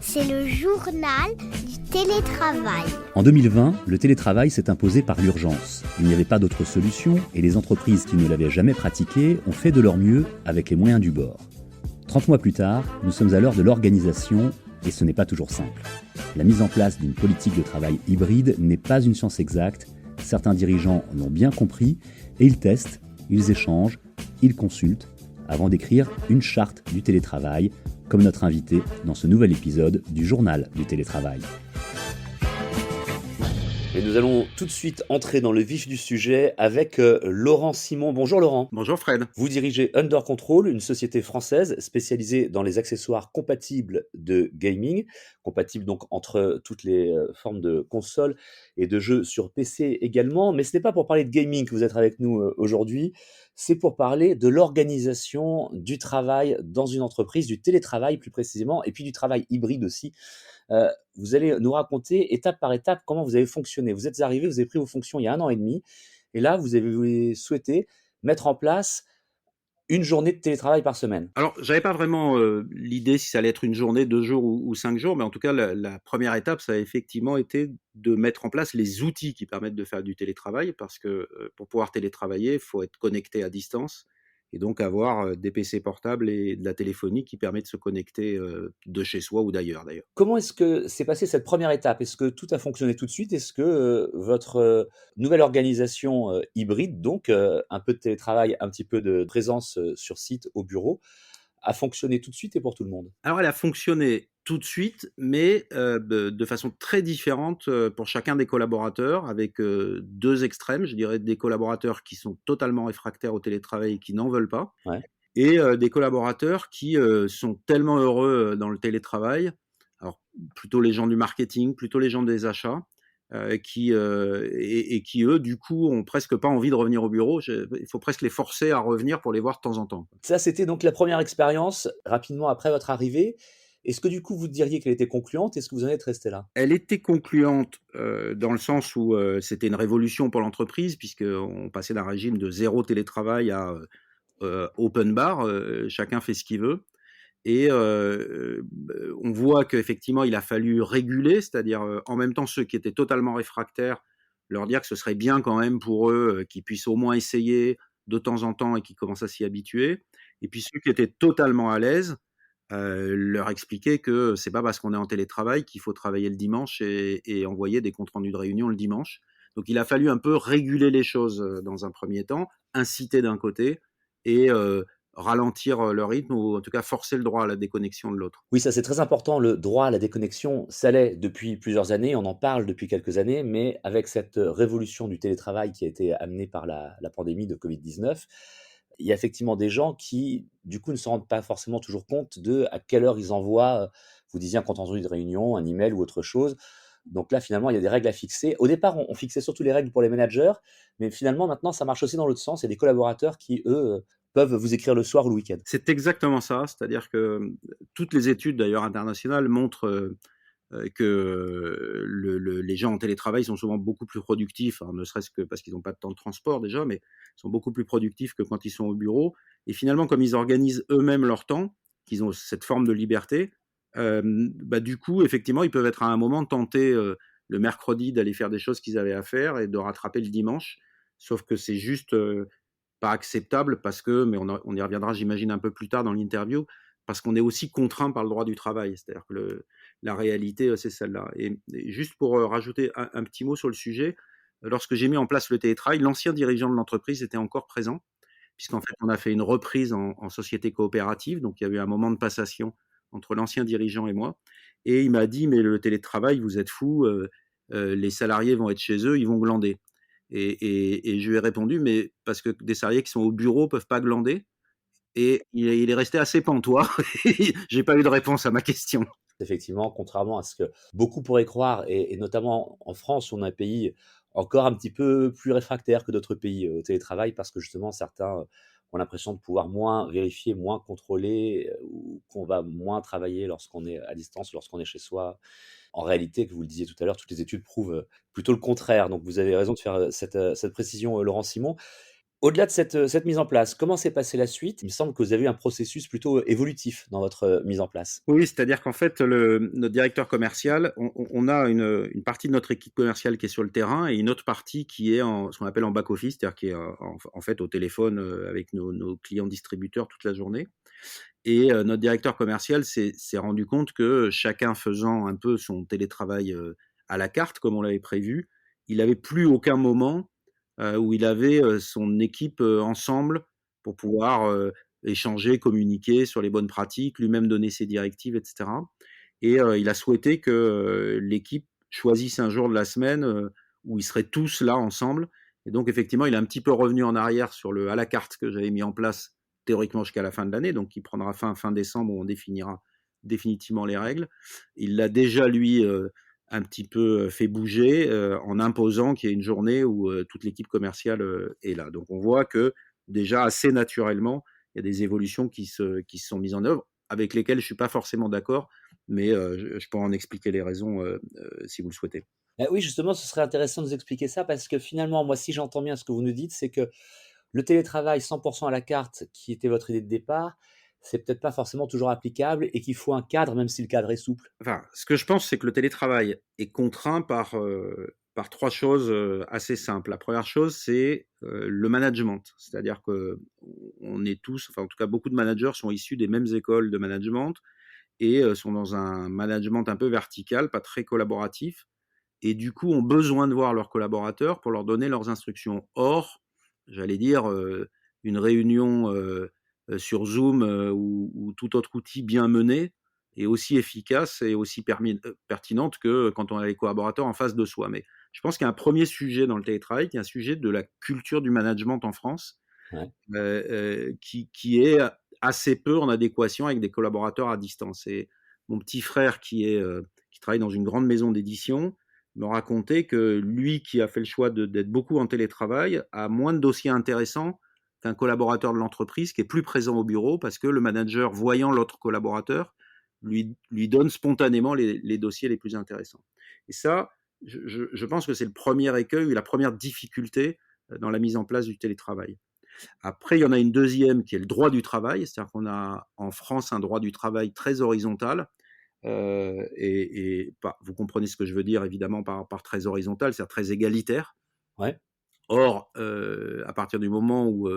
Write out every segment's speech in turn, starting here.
C'est le journal du télétravail. En 2020, le télétravail s'est imposé par l'urgence. Il n'y avait pas d'autre solution et les entreprises qui ne l'avaient jamais pratiqué ont fait de leur mieux avec les moyens du bord. 30 mois plus tard, nous sommes à l'heure de l'organisation et ce n'est pas toujours simple. La mise en place d'une politique de travail hybride n'est pas une science exacte. Certains dirigeants l'ont bien compris et ils testent, ils échangent, ils consultent avant d'écrire une charte du télétravail, comme notre invité dans ce nouvel épisode du Journal du télétravail. Et nous allons tout de suite entrer dans le vif du sujet avec Laurent Simon. Bonjour Laurent. Bonjour Fred. Vous dirigez Under Control, une société française spécialisée dans les accessoires compatibles de gaming, compatibles donc entre toutes les formes de consoles et de jeux sur PC également. Mais ce n'est pas pour parler de gaming que vous êtes avec nous aujourd'hui, c'est pour parler de l'organisation du travail dans une entreprise, du télétravail plus précisément, et puis du travail hybride aussi. Vous allez nous raconter étape par étape comment vous avez fonctionné. Vous êtes arrivé, vous avez pris vos fonctions il y a 1 an et demi et là, vous avez souhaité mettre en place une journée de télétravail par semaine. Alors, j'avais pas vraiment l'idée si ça allait être une journée, 2 jours ou 5 jours, mais en tout cas, la première étape, ça a effectivement été de mettre en place les outils qui permettent de faire du télétravail, parce que pour pouvoir télétravailler, il faut être connecté à distance et donc avoir des PC portables et de la téléphonie qui permet de se connecter de chez soi ou d'ailleurs. Comment est-ce que s'est passée cette première étape? Est-ce que tout a fonctionné tout de suite? Est-ce que votre nouvelle organisation hybride, donc un peu de télétravail, un petit peu de présence sur site au bureau, a fonctionné tout de suite et pour tout le monde? Alors, elle a fonctionné tout de suite, mais de façon très différente pour chacun des collaborateurs, avec 2 extrêmes. Je dirais des collaborateurs qui sont totalement réfractaires au télétravail et qui n'en veulent pas, Ouais. et des collaborateurs qui sont tellement heureux dans le télétravail. Alors, plutôt les gens du marketing, plutôt les gens des achats, qui eux, du coup, ont presque pas envie de revenir au bureau. Il faut presque les forcer à revenir pour les voir de temps en temps. Ça, c'était donc la première expérience, rapidement après votre arrivée. Est-ce que du coup, vous diriez qu'elle était concluante? Est-ce que vous en êtes resté là? Elle était concluante dans le sens où c'était une révolution pour l'entreprise, puisqu'on passait d'un régime de 0 télétravail à open bar, chacun fait ce qu'il veut. Et on voit qu'effectivement, il a fallu réguler, c'est-à-dire en même temps ceux qui étaient totalement réfractaires, leur dire que ce serait bien quand même pour eux qu'ils puissent au moins essayer de temps en temps et qu'ils commencent à s'y habituer. Et puis ceux qui étaient totalement à l'aise, leur expliquer que c'est pas parce qu'on est en télétravail qu'il faut travailler le dimanche et envoyer des comptes rendus de réunion le dimanche. Donc il a fallu un peu réguler les choses dans un premier temps, inciter d'un côté et ralentir le rythme, ou en tout cas forcer le droit à la déconnexion de l'autre. Oui, ça c'est très important, le droit à la déconnexion, ça l'est depuis plusieurs années, on en parle depuis quelques années, mais avec cette révolution du télétravail qui a été amenée par la pandémie de Covid-19, il y a effectivement des gens qui, du coup, ne se rendent pas forcément toujours compte de à quelle heure ils envoient, vous disiez un compte rendu de réunion, un email ou autre chose. Donc là, finalement, il y a des règles à fixer. Au départ, on fixait surtout les règles pour les managers, mais finalement, maintenant, ça marche aussi dans l'autre sens. Il y a des collaborateurs qui, eux, peuvent vous écrire le soir ou le week-end. C'est exactement ça, c'est-à-dire que toutes les études d'ailleurs internationales montrent que les gens en télétravail sont souvent beaucoup plus productifs, alors ne serait-ce que parce qu'ils n'ont pas de temps de transport déjà, mais ils sont beaucoup plus productifs que quand ils sont au bureau. Et finalement, comme ils organisent eux-mêmes leur temps, qu'ils ont cette forme de liberté, du coup, effectivement, ils peuvent être à un moment tentés le mercredi d'aller faire des choses qu'ils avaient à faire et de rattraper le dimanche. Sauf que c'est juste pas acceptable parce que, mais on y reviendra, j'imagine, un peu plus tard dans l'interview, parce qu'on est aussi contraint par le droit du travail. C'est-à-dire que la réalité, c'est celle-là. Et juste pour rajouter un petit mot sur le sujet, lorsque j'ai mis en place le télétravail, l'ancien dirigeant de l'entreprise était encore présent, puisqu'en fait, on a fait une reprise en société coopérative. Donc, il y a eu un moment de passation entre l'ancien dirigeant et moi. Et il m'a dit, mais le télétravail, vous êtes fous, les salariés vont être chez eux, ils vont glander. Et je lui ai répondu, mais parce que des salariés qui sont au bureau peuvent pas glander. Et il est resté assez pantois. J'ai pas eu de réponse à ma question. Effectivement, contrairement à ce que beaucoup pourraient croire et notamment en France, on a un pays encore un petit peu plus réfractaire que d'autres pays au télétravail parce que justement certains ont l'impression de pouvoir moins vérifier, moins contrôler, ou qu'on va moins travailler lorsqu'on est à distance, lorsqu'on est chez soi. En réalité, que vous le disiez tout à l'heure, toutes les études prouvent plutôt le contraire. Donc vous avez raison de faire cette précision, Laurent Simon. Au-delà de cette mise en place, comment s'est passée la suite? Il me semble que vous avez eu un processus plutôt évolutif dans votre, mise en place. Oui, c'est-à-dire qu'en fait, notre directeur commercial, on a une partie de notre équipe commerciale qui est sur le terrain et une autre partie qui est ce qu'on appelle en back-office, c'est-à-dire qui est en fait au téléphone avec nos clients distributeurs toute la journée. Et notre directeur commercial s'est rendu compte que chacun faisant un peu son télétravail à la carte, comme on l'avait prévu, il n'avait plus aucun moment où il avait son équipe ensemble pour pouvoir échanger, communiquer sur les bonnes pratiques, lui-même donner ses directives, etc. Et il a souhaité que l'équipe choisisse un jour de la semaine où ils seraient tous là ensemble. Et donc, effectivement, il est un petit peu revenu en arrière sur le à la carte que j'avais mis en place théoriquement jusqu'à la fin de l'année, donc qui prendra fin décembre où on définira définitivement les règles. Il l'a déjà, lui, un petit peu fait bouger en imposant qu'il y ait une journée où toute l'équipe commerciale est là. Donc, on voit que déjà, assez naturellement, il y a des évolutions qui se sont mises en œuvre, avec lesquelles je ne suis pas forcément d'accord, mais je pourrais en expliquer les raisons si vous le souhaitez. Oui, justement, ce serait intéressant de nous expliquer ça parce que finalement, moi, si j'entends bien ce que vous nous dites, c'est que le télétravail 100 à la carte, qui était votre idée de départ, c'est peut-être pas forcément toujours applicable et qu'il faut un cadre, même si le cadre est souple. Enfin, ce que je pense, c'est que le télétravail est contraint par trois choses assez simples. La première chose, c'est le management. C'est-à-dire que on est tous, enfin en tout cas beaucoup de managers sont issus des mêmes écoles de management et sont dans un management un peu vertical, pas très collaboratif, et du coup ont besoin de voir leurs collaborateurs pour leur donner leurs instructions. Or, j'allais dire, une réunion sur Zoom ou tout autre outil bien mené est aussi efficace et aussi pertinente que quand on a les collaborateurs en face de soi. Mais je pense qu'il y a un premier sujet dans le télétravail, qui est un sujet de la culture du management en France, Ouais. qui est assez peu en adéquation avec des collaborateurs à distance. Et mon petit frère, qui travaille dans une grande maison d'édition, me racontait que lui, qui a fait le choix d'être beaucoup en télétravail, a moins de dossiers intéressants qu'un collaborateur de l'entreprise qui est plus présent au bureau parce que le manager, voyant l'autre collaborateur, lui donne spontanément les dossiers les plus intéressants. Et ça, je pense que c'est le premier écueil ou la première difficulté dans la mise en place du télétravail. Après, il y en a une deuxième qui est le droit du travail, c'est-à-dire qu'on a en France un droit du travail très horizontal. Vous comprenez ce que je veux dire évidemment par très horizontal, c'est-à-dire très égalitaire. Ouais. Or, à partir du moment où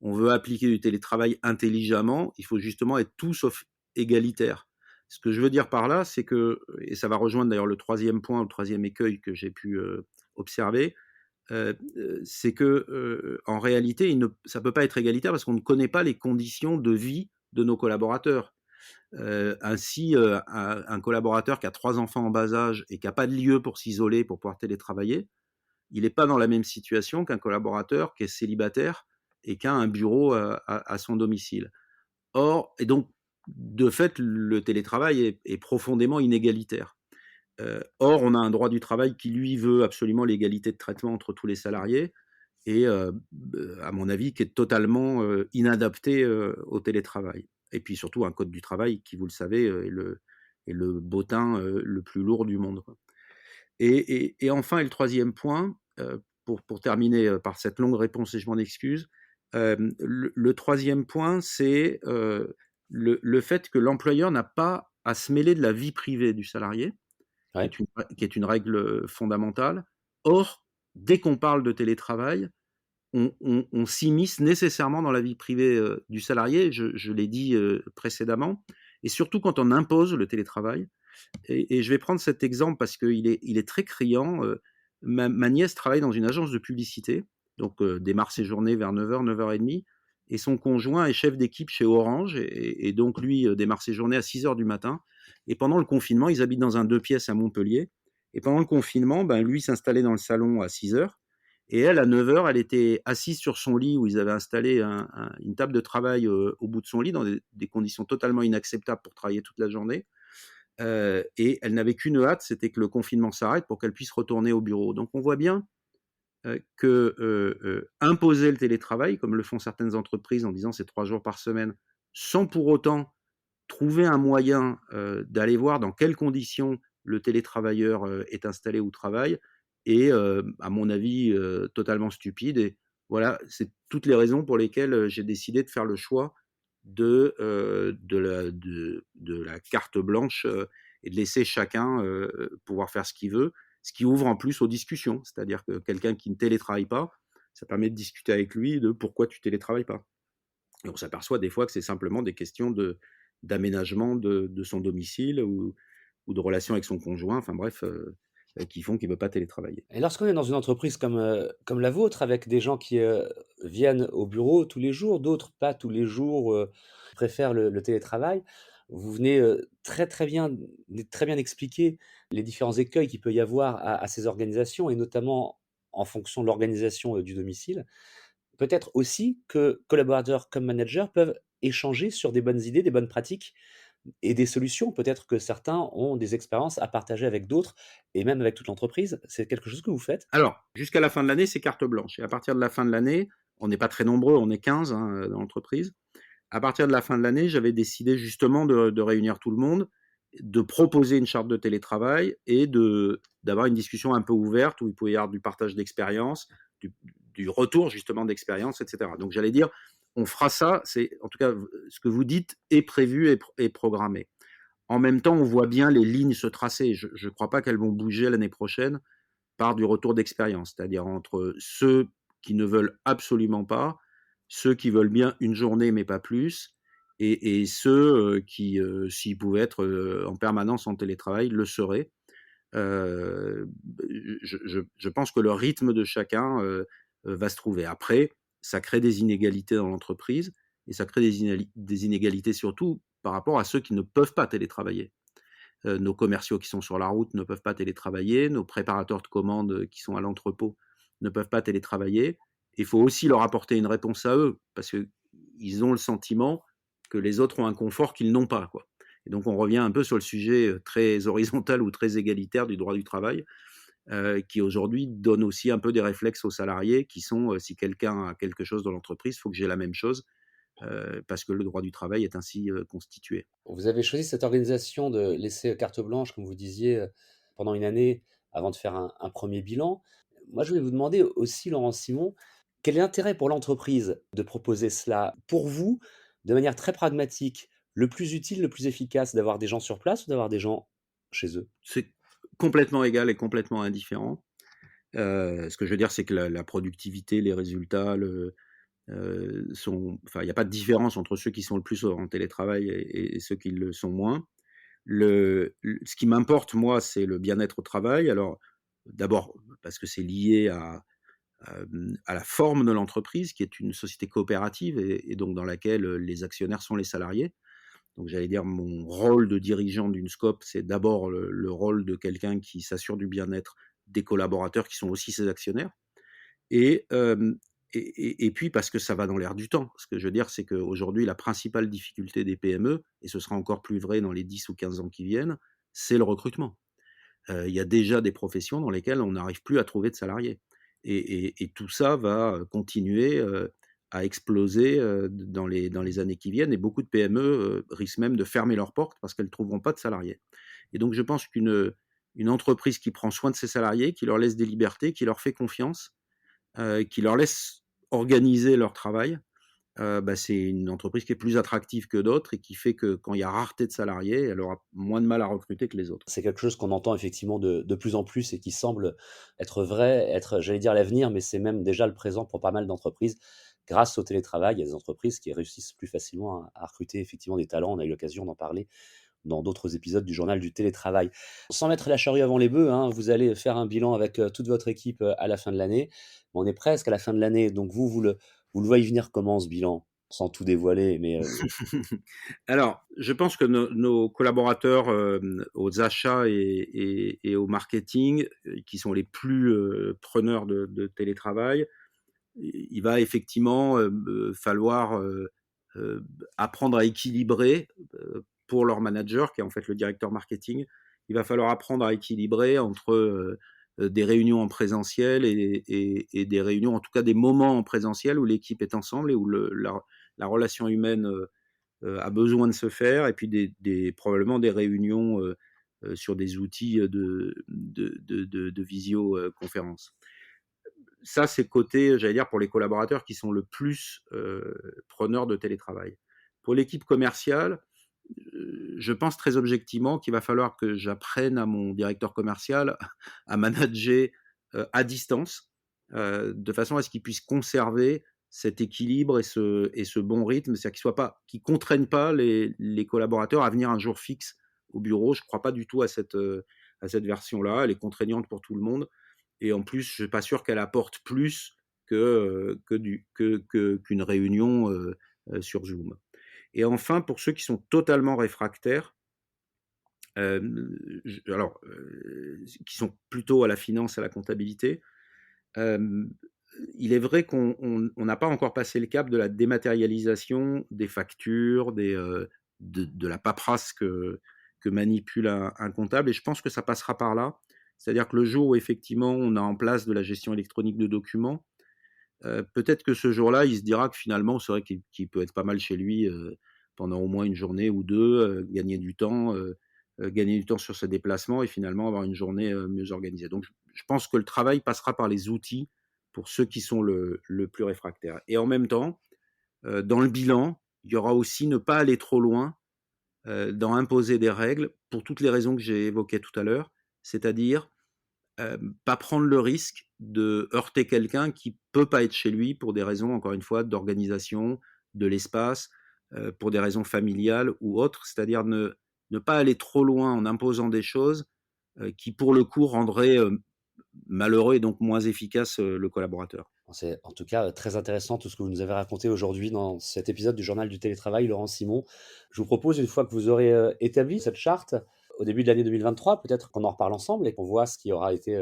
on veut appliquer du télétravail intelligemment, il faut justement être tout sauf égalitaire. Ce que je veux dire par là, c'est que, et ça va rejoindre d'ailleurs le troisième point, le troisième écueil que j'ai pu observer, c'est que en réalité, ça ne peut pas être égalitaire parce qu'on ne connaît pas les conditions de vie de nos collaborateurs. Ainsi, un collaborateur qui a 3 enfants en bas âge et qui n'a pas de lieu pour s'isoler, pour pouvoir télétravailler, il n'est pas dans la même situation qu'un collaborateur qui est célibataire et qui a un bureau à son domicile. Or, et donc, de fait, le télétravail est profondément inégalitaire. Or, on a un droit du travail qui, lui, veut absolument l'égalité de traitement entre tous les salariés et, à mon avis, qui est totalement inadapté au télétravail. Et puis surtout, un code du travail qui, vous le savez, est le bottin le plus lourd du monde, quoi. Et enfin, et le troisième point, pour terminer par cette longue réponse et je m'en excuse, le troisième point, c'est le fait que l'employeur n'a pas à se mêler de la vie privée du salarié, Ouais. qui est une règle fondamentale. Or, dès qu'on parle de télétravail, on s'immisce nécessairement dans la vie privée du salarié, je l'ai dit précédemment, et surtout quand on impose le télétravail. Et je vais prendre cet exemple parce qu'il est très criant. Ma nièce travaille dans une agence de publicité, donc démarre ses journées vers 9h, 9h30, et son conjoint est chef d'équipe chez Orange, et donc lui démarre ses journées à 6h du matin. Et pendant le confinement, ils habitent dans un 2 pièces à Montpellier, et pendant le confinement, ben, lui s'installait dans le salon à 6h, et elle, à 9h, elle était assise sur son lit où ils avaient installé une table de travail au bout de son lit, dans des conditions totalement inacceptables pour travailler toute la journée. Et elle n'avait qu'une hâte, c'était que le confinement s'arrête pour qu'elle puisse retourner au bureau. Donc on voit bien que imposer le télétravail, comme le font certaines entreprises en disant c'est 3 jours par semaine, sans pour autant trouver un moyen d'aller voir dans quelles conditions le télétravailleur est installé ou travaille, est, à mon avis, totalement stupide. Et Voilà, c'est toutes les raisons pour lesquelles j'ai décidé de faire le choix de la carte blanche et de laisser chacun pouvoir faire ce qu'il veut, ce qui ouvre en plus aux discussions. C'est-à-dire que quelqu'un qui ne télétravaille pas, ça permet de discuter avec lui de pourquoi tu télétravailles pas. Et on s'aperçoit des fois que c'est simplement des questions d'aménagement de son domicile ou de relation avec son conjoint, enfin bref, qui font qu'il ne veut pas télétravailler. Et lorsqu'on est dans une entreprise comme la vôtre, avec des gens qui, viennent au bureau tous les jours, d'autres pas tous les jours, préfèrent le télétravail, vous venez, très bien expliquer les différents écueils qu'il peut y avoir à ces organisations et notamment en fonction de l'organisation, du domicile. Peut-être aussi que collaborateurs comme managers peuvent échanger sur des bonnes idées, des bonnes pratiques et des solutions. Peut-être que certains ont des expériences à partager avec d'autres et même avec toute l'entreprise. C'est quelque chose que vous faites? Alors, jusqu'à la fin de l'année, c'est carte blanche. Et à partir de la fin de l'année, on n'est pas très nombreux, on est 15 hein, dans l'entreprise. À partir de la fin de l'année, j'avais décidé justement de réunir tout le monde, de proposer une charte de télétravail et d'avoir une discussion un peu ouverte où il pouvait y avoir du partage d'expérience, du, du retour justement d'expérience, etc. Donc j'allais dire, on fera ça, c'est en tout cas ce que vous dites est prévu et programmé. En même temps, on voit bien les lignes se tracer. Je ne crois pas qu'elles vont bouger l'année prochaine par du retour d'expérience, c'est-à-dire entre ceux qui ne veulent absolument pas, ceux qui veulent bien une journée mais pas plus, et ceux qui, s'ils pouvaient être en permanence en télétravail, le seraient. Euh, je pense que le rythme de chacun va se trouver. Après, ça crée des inégalités dans l'entreprise, et ça crée des inégalités surtout par rapport à ceux qui ne peuvent pas télétravailler. Nos commerciaux qui sont sur la route ne peuvent pas télétravailler, nos préparateurs de commandes qui sont à l'entrepôt ne peuvent pas télétravailler. Il faut aussi leur apporter une réponse à eux, parce qu'ils ont le sentiment que les autres ont un confort qu'ils n'ont pas, quoi. Et donc on revient un peu sur le sujet très horizontal ou très égalitaire du droit du travail, qui aujourd'hui donne aussi un peu des réflexes aux salariés, qui sont, si quelqu'un a quelque chose dans l'entreprise, il faut que j'ai la même chose, parce que le droit du travail est ainsi constitué. Vous avez choisi cette organisation de laisser carte blanche, comme vous disiez, pendant une année avant de faire un 1er bilan. Moi, je voulais vous demander aussi, Laurent Simon, quel est l'intérêt pour l'entreprise de proposer cela? Pour vous, de manière très pragmatique, le plus utile, le plus efficace, d'avoir des gens sur place ou d'avoir des gens chez eux? C'est complètement égal et complètement indifférent. Ce que je veux dire, c'est que la productivité, les résultats, enfin, il n'y a pas de différence entre ceux qui sont le plus en télétravail et ceux qui le sont moins. Ce qui m'importe, moi, c'est le bien-être au travail. Alors, d'abord, parce que c'est lié à la forme de l'entreprise, qui est une société coopérative et donc dans laquelle les actionnaires sont les salariés. Donc, j'allais dire, mon rôle de dirigeant d'une SCOP, c'est d'abord le rôle de quelqu'un qui s'assure du bien-être des collaborateurs qui sont aussi ses actionnaires. Et, et puis parce que ça va dans l'air du temps. Ce que je veux dire, c'est qu'aujourd'hui, la principale difficulté des PME, et ce sera encore plus vrai dans les 10 ou 15 ans qui viennent, c'est le recrutement. Il y a déjà des professions dans lesquelles on n'arrive plus à trouver de salariés. Et tout ça va continuer à exploser dans les années qui viennent. Et beaucoup de PME risquent même de fermer leurs portes parce qu'elles ne trouveront pas de salariés. Et donc, je pense une entreprise qui prend soin de ses salariés, qui leur laisse des libertés, qui leur fait confiance, qui leur laisse organiser leur travail, bah, c'est une entreprise qui est plus attractive que d'autres et qui fait que quand il y a rareté de salariés, elle aura moins de mal à recruter que les autres. C'est quelque chose qu'on entend effectivement de plus en plus et qui semble être vrai, être, j'allais dire l'avenir, mais c'est même déjà le présent pour pas mal d'entreprises. Grâce au télétravail, il y a des entreprises qui réussissent plus facilement à recruter effectivement des talents. On a eu l'occasion d'en parler dans d'autres épisodes du journal du télétravail. Sans mettre la charrue avant les bœufs, hein, vous allez faire un bilan avec toute votre équipe à la fin de l'année. On est presque à la fin de l'année, donc vous le voyez venir comment ce bilan? Sans tout dévoiler, mais Alors, je pense que nos collaborateurs aux achats et au marketing, qui sont les plus preneurs de télétravail, il va effectivement falloir apprendre à équilibrer pour leur manager, qui est en fait le directeur marketing. Il va falloir apprendre à équilibrer entre des réunions en présentiel et des réunions, en tout cas des moments en présentiel où l'équipe est ensemble et où la relation humaine a besoin de se faire, et puis probablement des réunions sur des outils de visioconférence. Ça, c'est côté, j'allais dire, pour les collaborateurs qui sont le plus preneurs de télétravail. Pour l'équipe commerciale, je pense très objectivement qu'il va falloir que j'apprenne à mon directeur commercial à manager à distance, de façon à ce qu'il puisse conserver cet équilibre et ce bon rythme, c'est-à-dire qu'il ne contraigne pas les collaborateurs à venir un jour fixe au bureau. Je ne crois pas du tout à cette version-là. Elle est contraignante pour tout le monde. Et en plus, je ne suis pas sûr qu'elle apporte plus qu'une réunion sur Zoom. Et enfin, pour ceux qui sont totalement réfractaires, qui sont plutôt à la finance, à la comptabilité, il est vrai qu'on n'a pas encore passé le cap de la dématérialisation des factures, de la paperasse que manipule un comptable, et je pense que ça passera par là. C'est-à-dire que le jour où effectivement on a en place de la gestion électronique de documents, peut-être que ce jour-là, il se dira que finalement, c'est vrai qu'il peut être pas mal chez lui pendant au moins une journée ou deux, gagner du temps sur ses déplacements et finalement avoir une journée mieux organisée. Donc, je pense que le travail passera par les outils pour ceux qui sont le plus réfractaires. Et en même temps, dans le bilan, il y aura aussi ne pas aller trop loin dans imposer des règles pour toutes les raisons que j'ai évoquées tout à l'heure, c'est-à-dire pas prendre le risque de heurter quelqu'un qui peut pas être chez lui pour des raisons, encore une fois, d'organisation, de l'espace, pour des raisons familiales ou autres, c'est-à-dire ne pas aller trop loin en imposant des choses qui, pour le coup, rendraient malheureux et donc moins efficace le collaborateur. C'est en tout cas très intéressant tout ce que vous nous avez raconté aujourd'hui dans cet épisode du Journal du télétravail, Laurent Simon. Je vous propose, une fois que vous aurez établi cette charte, au début de l'année 2023, peut-être qu'on en reparle ensemble et qu'on voit ce qui aura été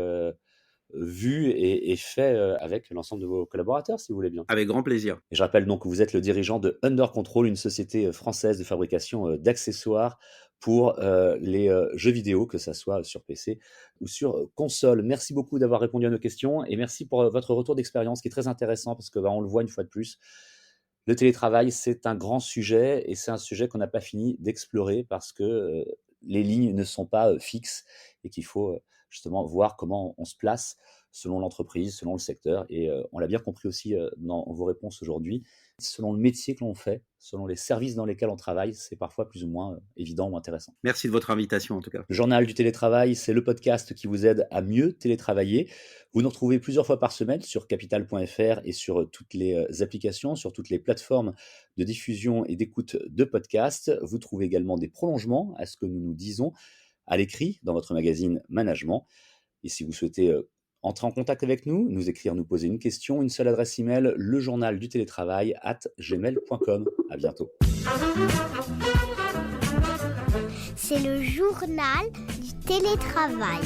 vu et fait avec l'ensemble de vos collaborateurs, si vous voulez bien. Avec grand plaisir. Et je rappelle donc que vous êtes le dirigeant de Under Control, une société française de fabrication d'accessoires pour les jeux vidéo, que ça soit sur PC ou sur console. Merci beaucoup d'avoir répondu à nos questions et merci pour votre retour d'expérience qui est très intéressant parce que on le voit une fois de plus. Le télétravail, c'est un grand sujet et c'est un sujet qu'on n'a pas fini d'explorer parce que les lignes ne sont pas fixes et qu'il faut justement voir comment on se place selon l'entreprise, selon le secteur. Et on l'a bien compris aussi dans vos réponses aujourd'hui. Selon le métier que l'on fait, selon les services dans lesquels on travaille, c'est parfois plus ou moins évident ou intéressant. Merci de votre invitation en tout cas. Le Journal du télétravail, c'est le podcast qui vous aide à mieux télétravailler. Vous nous retrouvez plusieurs fois par semaine sur capital.fr et sur toutes les applications, sur toutes les plateformes de diffusion et d'écoute de podcasts. Vous trouvez également des prolongements à ce que nous nous disons à l'écrit dans votre magazine Management. Et si vous souhaitez entrer en contact avec nous, nous écrire, nous poser une question, une seule adresse email, lejournaldutélétravail@gmail.com. À bientôt. C'est le journal du télétravail.